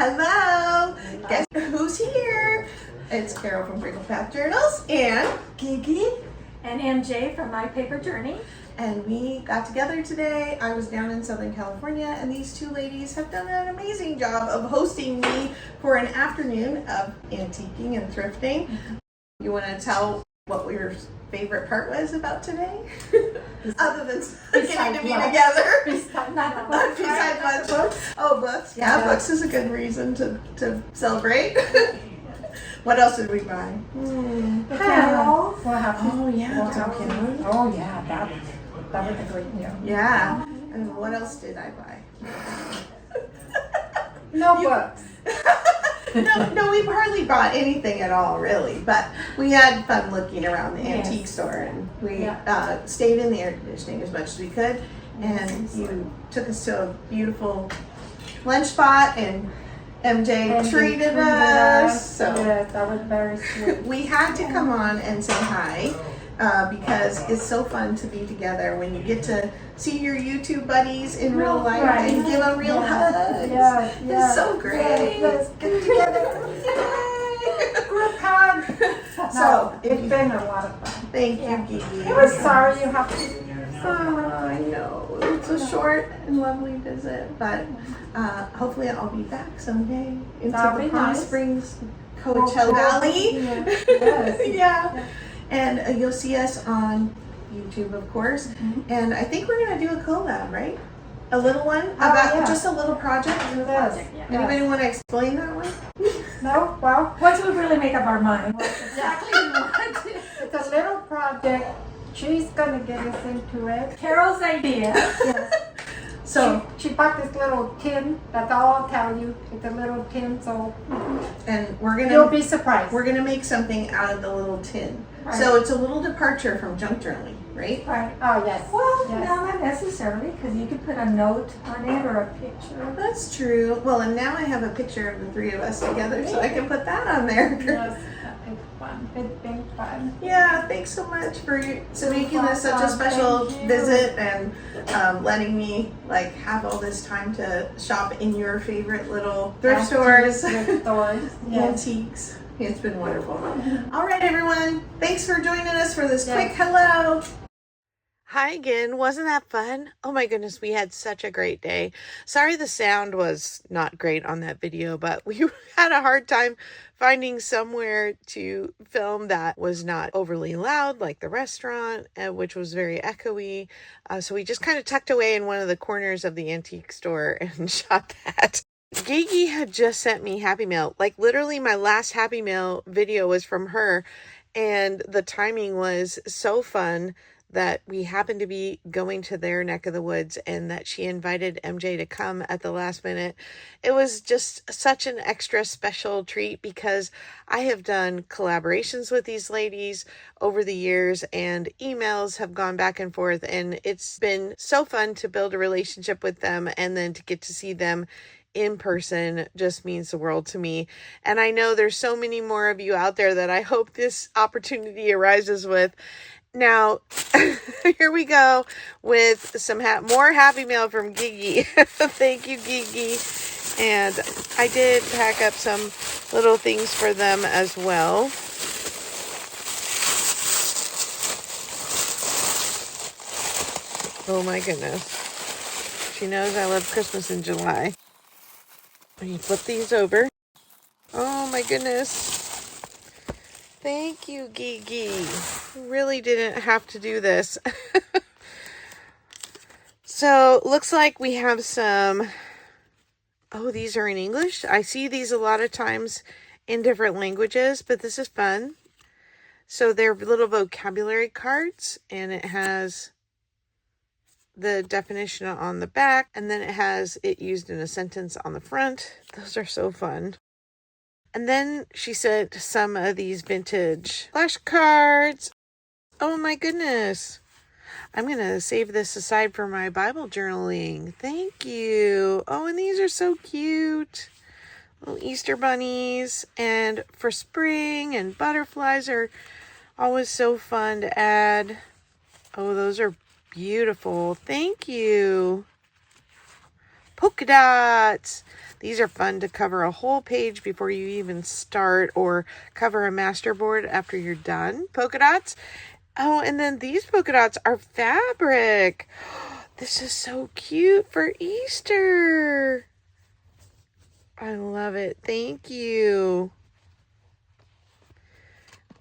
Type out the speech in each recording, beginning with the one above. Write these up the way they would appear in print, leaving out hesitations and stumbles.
Hello! Guess who's here? It's Carol from Crinkle Path Journals and Gigi and MJ from My Paper Journey. And we got together today. I was down in Southern California and these two ladies have done an amazing job of hosting me for an afternoon of antiquing and thrifting. You want to tell what your favorite part was about today? Other than getting to be together. Besides books. Oh, books. Yeah, books is a good reason to celebrate. What else did we buy? The candles. Oh, yeah. Oh, yeah. That was a great deal. Yeah. And what else did I buy? No books. No, we hardly bought anything at all, really. But we had fun looking around the antique store, and we stayed in the air conditioning as much as we could. And you took us to a beautiful lunch spot, and MJ treated us. So yes, that was very sweet. We had to come on and say hi. Because it's so fun to be together when you get to see your YouTube buddies in real life and give them real hugs. It's so great. Let's get together. Yay! Group hug. So it's been a lot of fun. Thank you, Gigi. We're sorry you have to. I know. It's a short and lovely visit, but hopefully I'll be back someday into the Palm Springs, Coachella Valley. Yeah. And you'll see us on YouTube, of course. And I think we're going to do a collab, right? A little one? About just a little project? Anybody want to explain that one? No? Well, once we really make up our mind what exactly we want. It's a little project. She's going to get us into it. Carol's idea. Yes. So she bought this little tin. That's all I'll tell you. It's a little tin, so and you'll be surprised. We're gonna make something out of the little tin. Right. So it's a little departure from junk journaling, right? Right. Oh yes. Well, no, not necessarily, because you could put a note on it or a picture. That's true. Well, and now I have a picture of the three of us together, so I can put that on there. Yes. It's fun. It's been fun. Yeah, thanks so much for making this such a special visit and letting me have all this time to shop in your favorite little thrift stores, antiques. It's been wonderful. All right, everyone. Thanks for joining us for this quick hello. Hi again. Wasn't that fun? Oh my goodness, we had such a great day. Sorry the sound was not great on that video, but we had a hard time finding somewhere to film that was not overly loud like the restaurant, which was very echoey. So we just kind of tucked away in one of the corners of the antique store and shot that. Gigi had just sent me Happy Mail. Literally my last Happy Mail video was from her, and the timing was so fun that we happened to be going to their neck of the woods and that she invited MJ to come at the last minute. It was just such an extra special treat because I have done collaborations with these ladies over the years and emails have gone back and forth, and it's been so fun to build a relationship with them, and then to get to see them in person just means the world to me. And I know there's so many more of you out there that I hope this opportunity arises with. Now, here we go with some more Happy Mail from Gigi. Thank you, Gigi. And I did pack up some little things for them as well. Oh my goodness. She knows I love Christmas in July. Let me flip these over. Oh my goodness. Thank you, Gigi. Really didn't have to do this. So, looks like we have some... Oh, these are in English. I see these a lot of times in different languages, but this is fun. So, they're little vocabulary cards, and it has the definition on the back, and then it has it used in a sentence on the front. Those are so fun. And then she sent some of these vintage flashcards. Oh my goodness. I'm going to save this aside for my Bible journaling. Thank you. Oh, and these are so cute. Little Easter bunnies. And for spring, and butterflies are always so fun to add. Oh, those are beautiful. Thank you. polka dots. These are fun to cover a whole page before you even start, or cover a masterboard after you're done. Polka dots. Oh, and then these polka dots are fabric. This is so cute for Easter. I love it. Thank you.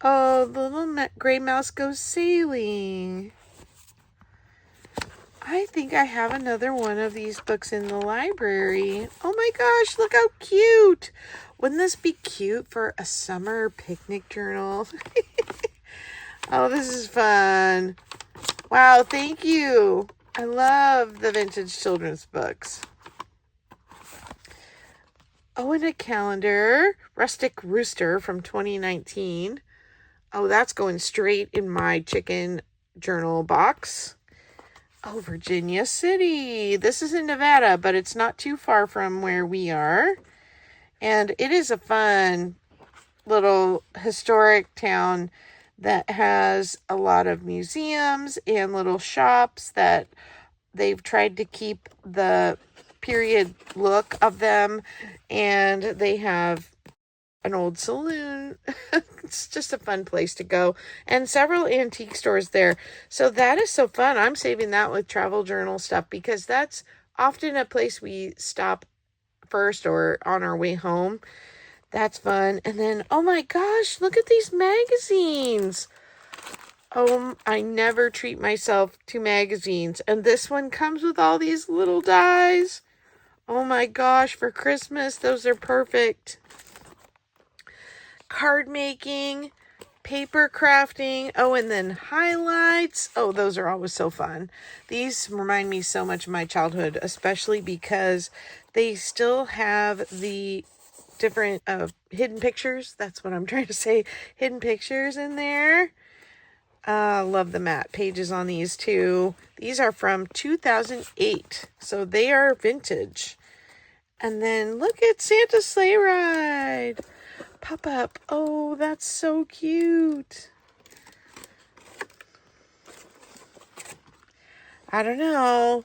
Oh, the little gray mouse goes sailing. I think I have another one of these books in the library. Oh my gosh, look how cute. Wouldn't this be cute for a summer picnic journal? Oh, this is fun. Wow, thank you. I love the vintage children's books. Oh, and a calendar. Rustic Rooster from 2019. Oh, that's going straight in my chicken journal box. Oh, Virginia City. This is in Nevada, but it's not too far from where we are. And it is a fun little historic town that has a lot of museums and little shops that they've tried to keep the period look of them. And they have an old saloon. It's just a fun place to go, and several antique stores there. So that is so fun. I'm saving that with travel journal stuff, because that's often a place we stop first or on our way home. That's fun. And then, oh my gosh, look at these magazines. Oh, I never treat myself to magazines, and this one comes with all these little dies. Oh my gosh, for Christmas, those are perfect. Card making, paper crafting, oh, and then highlights. Oh, those are always so fun. These remind me so much of my childhood, especially because they still have the different hidden pictures. That's what I'm trying to say. Hidden pictures in there. Love the matte pages on these too. These are from 2008, so they are vintage. And then look at Santa's sleigh ride. Pop up. Oh, that's so cute. I don't know.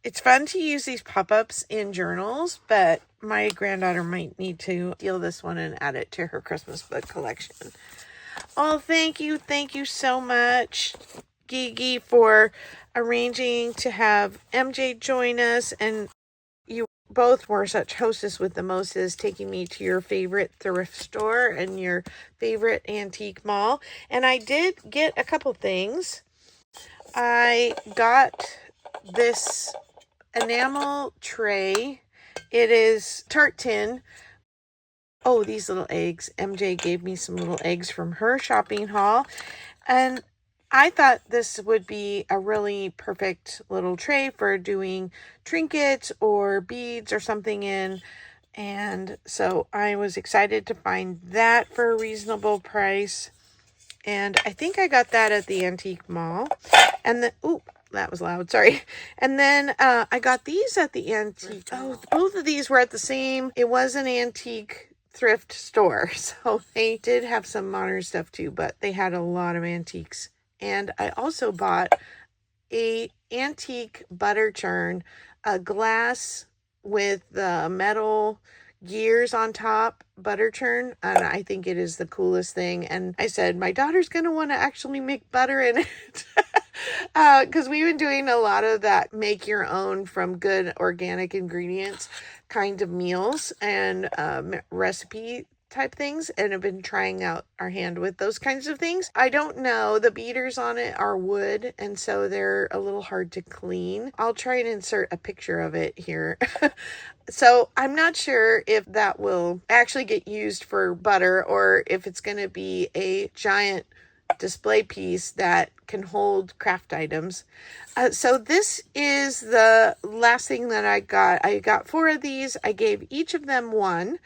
It's fun to use these pop-ups in journals, but my granddaughter might need to steal this one and add it to her Christmas book collection. Oh, thank you. Thank you so much, Gigi, for arranging to have MJ join us. And you both were such hostess with the Moses, taking me to your favorite thrift store and your favorite antique mall. And I did get a couple things. I got this enamel tray. It is tart tin. Oh, these little eggs. MJ gave me some little eggs from her shopping haul. And I thought this would be a really perfect little tray for doing trinkets or beads or something in. And so I was excited to find that for a reasonable price. And I think I got that at the antique mall. And then, ooh, that was loud, sorry. And then I got these at the antique. Oh, both of these were at the same. It was an antique thrift store. So they did have some modern stuff too, but they had a lot of antiques. And I also bought a antique butter churn, a glass with the metal gears on top butter churn, and I think it is the coolest thing. And I said my daughter's gonna want to actually make butter in it, because we've been doing a lot of that make your own from good organic ingredients kind of meals and recipe type things, and have been trying out our hand with those kinds of things. I don't know, the beaters on it are wood, and so they're a little hard to clean. I'll try and insert a picture of it here. So I'm not sure if that will actually get used for butter, or if it's going to be a giant display piece that can hold craft items. So this is the last thing that I got. I got 4 of these. I gave each of them one.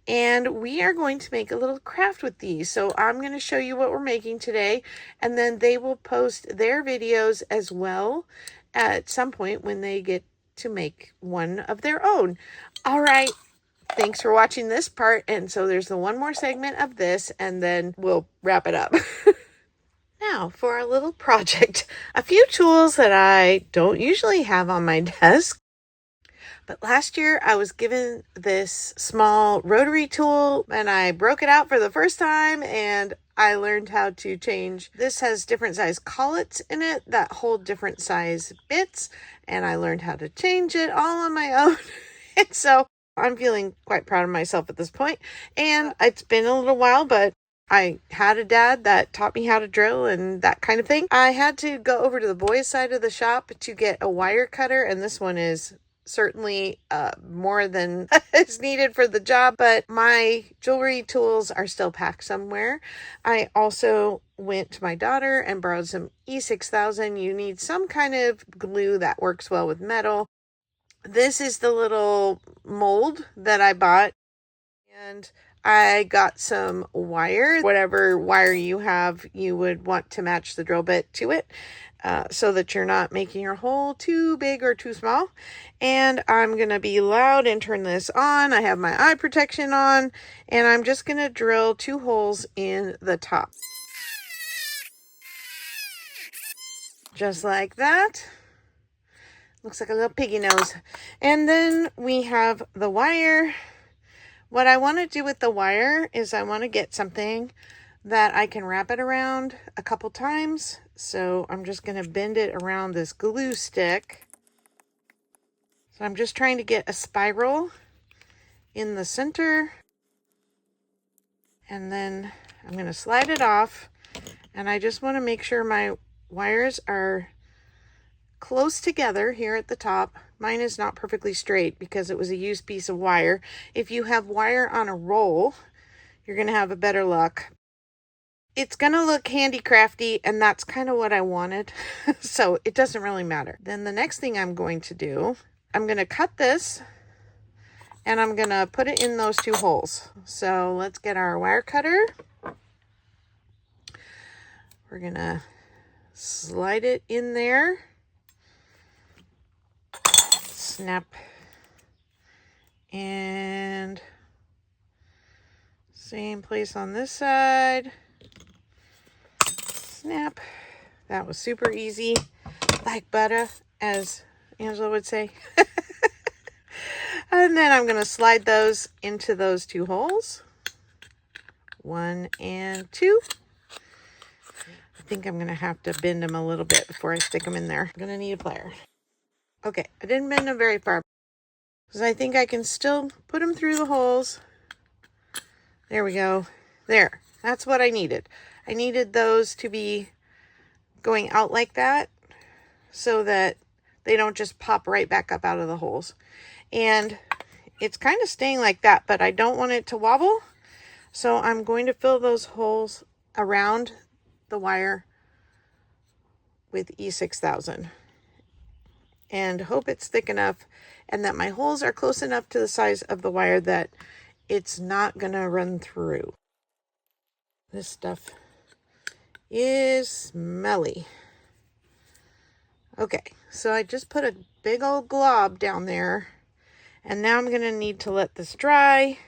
And we are going to make a little craft with these. So I'm going to show you what we're making today. And then they will post their videos as well at some point when they get to make one of their own. All right. Thanks for watching this part. And so there's the one more segment of this, and then we'll wrap it up. Now for our little project. A few tools that I don't usually have on my desk, But last year I was given this small rotary tool and I broke it out for the first time and I learned how to change. This has different size collets in it that hold different size bits, and I learned how to change it all on my own. And so I'm feeling quite proud of myself at this point. And it's been a little while, but I had a dad that taught me how to drill and that kind of thing. I had to go over to the boys' side of the shop to get a wire cutter, and this one is certainly more than is needed for the job, but my jewelry tools are still packed somewhere. I also went to my daughter and borrowed some E6000. You need some kind of glue that works well with metal. This is the little mold that I bought, and I got some wire, whatever wire you have, you would want to match the drill bit to it. So that you're not making your hole too big or too small. And I'm going to be loud and turn this on. I have my eye protection on, and I'm just going to drill 2 holes in the top. Just like that. Looks like a little piggy nose. And then we have the wire. What I want to do with the wire is I want to get something that I can wrap it around a couple times. So I'm just going to bend it around this glue stick. So I'm just trying to get a spiral in the center. And then I'm going to slide it off. And I just want to make sure my wires are close together here at the top. Mine is not perfectly straight because it was a used piece of wire. If you have wire on a roll, you're going to have a better luck. It's going to look handicrafty, and that's kind of what I wanted. So it doesn't really matter. Then the next thing I'm going to do, I'm going to cut this and I'm going to put it in those 2 holes. So let's get our wire cutter. We're going to slide it in there. Snap. And same place on this side. Snap. That was super easy, like butter, as Angela would say. And then I'm going to slide those into those 2 holes. 1 and 2. I think I'm going to have to bend them a little bit before I stick them in there. I'm going to need a plier. Okay, I didn't bend them very far because I think I can still put them through the holes. There we go. There. That's what I needed. I needed those to be going out like that so that they don't just pop right back up out of the holes. And it's kind of staying like that, but I don't want it to wobble. So I'm going to fill those holes around the wire with E6000 and hope it's thick enough and that my holes are close enough to the size of the wire that it's not going to run through. This stuff is smelly. Okay, so I just put a big old glob down there, and now I'm going to need to let this dry.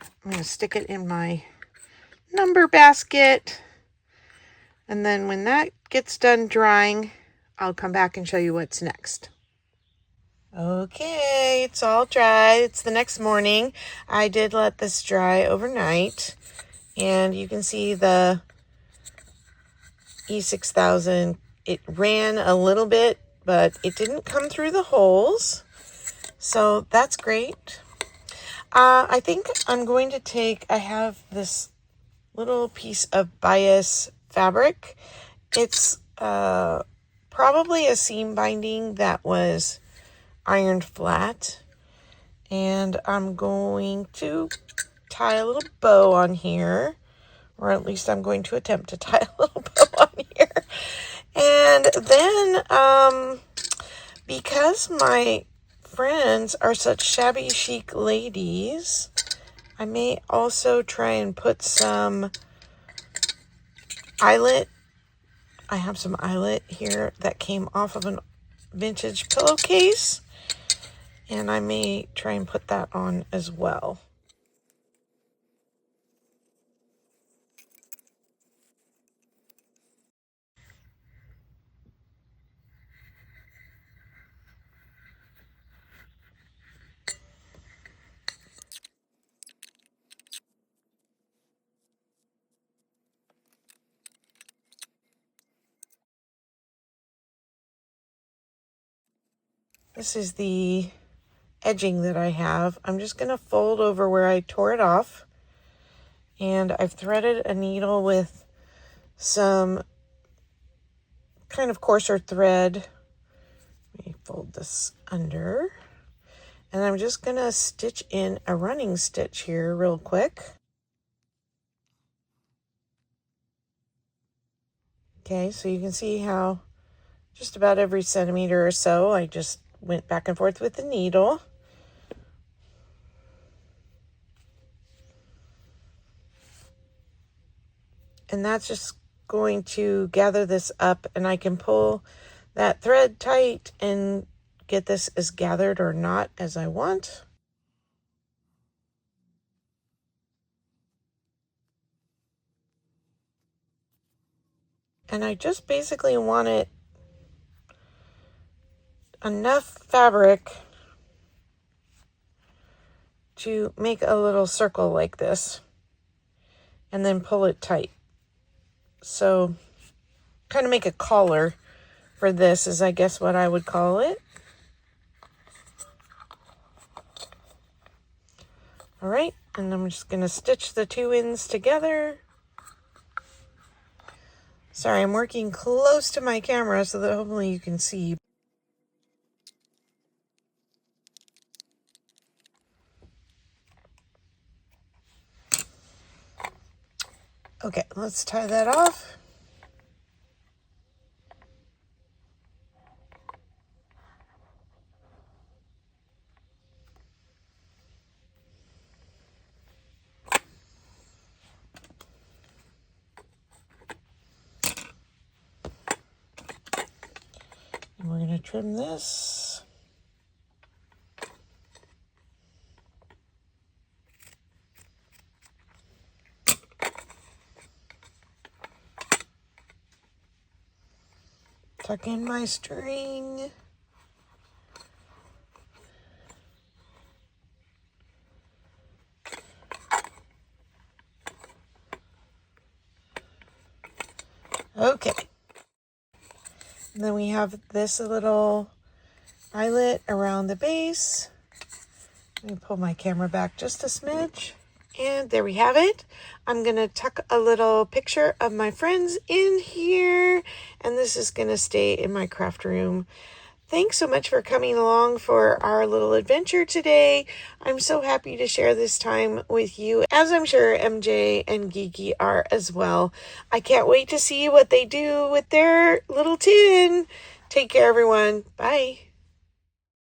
I'm going to stick it in my number basket, and then when that gets done drying, I'll come back and show you what's next. Okay, it's all dry. It's the next morning. I did let this dry overnight, and you can see the E6000. It ran a little bit, but it didn't come through the holes, so that's great. I think I'm going to I have this little piece of bias fabric. It's probably a seam binding that was ironed flat, and I'm going to tie a little bow on here, or at least I'm going to attempt to tie a little bow on here. And then because my friends are such shabby chic ladies, I may also try and put some eyelet. I have some eyelet here that came off of a vintage pillowcase, and I may try and put that on as well. This is the edging that I have. I'm just going to fold over where I tore it off. And I've threaded a needle with some kind of coarser thread. Let me fold this under. And I'm just going to stitch in a running stitch here real quick. Okay, so you can see how just about every centimeter or so I just went back and forth with the needle. And that's just going to gather this up, and I can pull that thread tight and get this as gathered or not as I want. And I just basically want it enough fabric to make a little circle like this and then pull it tight. So kind of make a collar for this is I guess what I would call it. All right, and I'm just gonna stitch the two ends together. Sorry, I'm working close to my camera so that hopefully you can see. Okay, let's tie that off. And we're going to trim this. Tuck in my string. Okay. And then we have this little eyelet around the base. Let me pull my camera back just a smidge. And there we have it. I'm going to tuck a little picture of my friends in here. And this is going to stay in my craft room. Thanks so much for coming along for our little adventure today. I'm so happy to share this time with you, as I'm sure MJ and Gigi are as well. I can't wait to see what they do with their little tin. Take care, everyone. Bye.